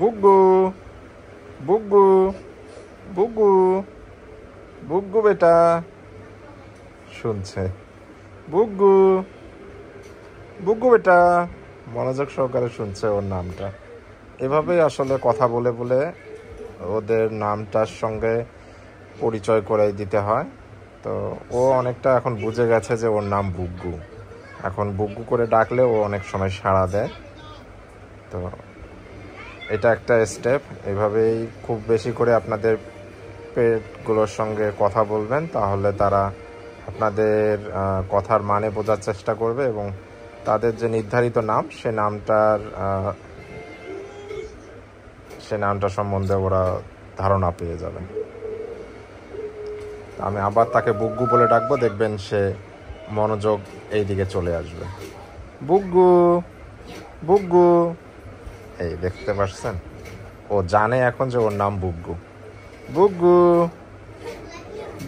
বুগ্গু, বুগ্গু, বুগ্গু, বুগ্গু বেটা শুনছে। বুগ্গু, বুগ্গু বেটা মনোযোগ সহকারে শুনছে ওর নামটা। এভাবেই আসলে কথা বলে বলে ওদের নামটার সঙ্গে পরিচয় করে দিতে হয়। তো ও অনেকটা এখন বুঝে গেছে যে ওর নাম বুগ্গু। এখন বুগ্গু করে ডাকলে ও অনেক সময় সাড়া দেয়। তো এটা একটা স্টেপ। এভাবেই খুব বেশি করে আপনাদের পেটগুলোর সঙ্গে কথা বলবেন, তাহলে তারা আপনাদের কথার মানে বোঝার চেষ্টা করবে এবং তাদের যে নির্ধারিত নাম সে নামটা সম্বন্ধে ওরা ধারণা পেয়ে যাবে। আমি আবার তাকে বুগ্গু বলে ডাকবো, দেখবেন সে মনোযোগ এই দিকে চলে আসবে। বুগ্গু, বুগ্গু, এই দেখতে পাচ্ছেন ও জানে এখন যে ওর নাম বুগ্গু। বুগ্গু,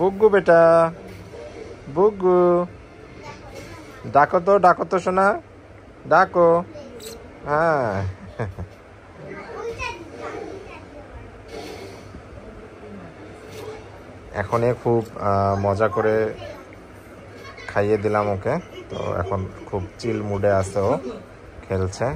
বুগ্গু বেটা, বুগ্গু, ডাকো তো শোনা, ডাকো। হ্যাঁ এখনই খুব মজা করে খাইয়ে দিলাম ওকে। তো এখন খুব চিল মুডে আছে, ও খেলছে।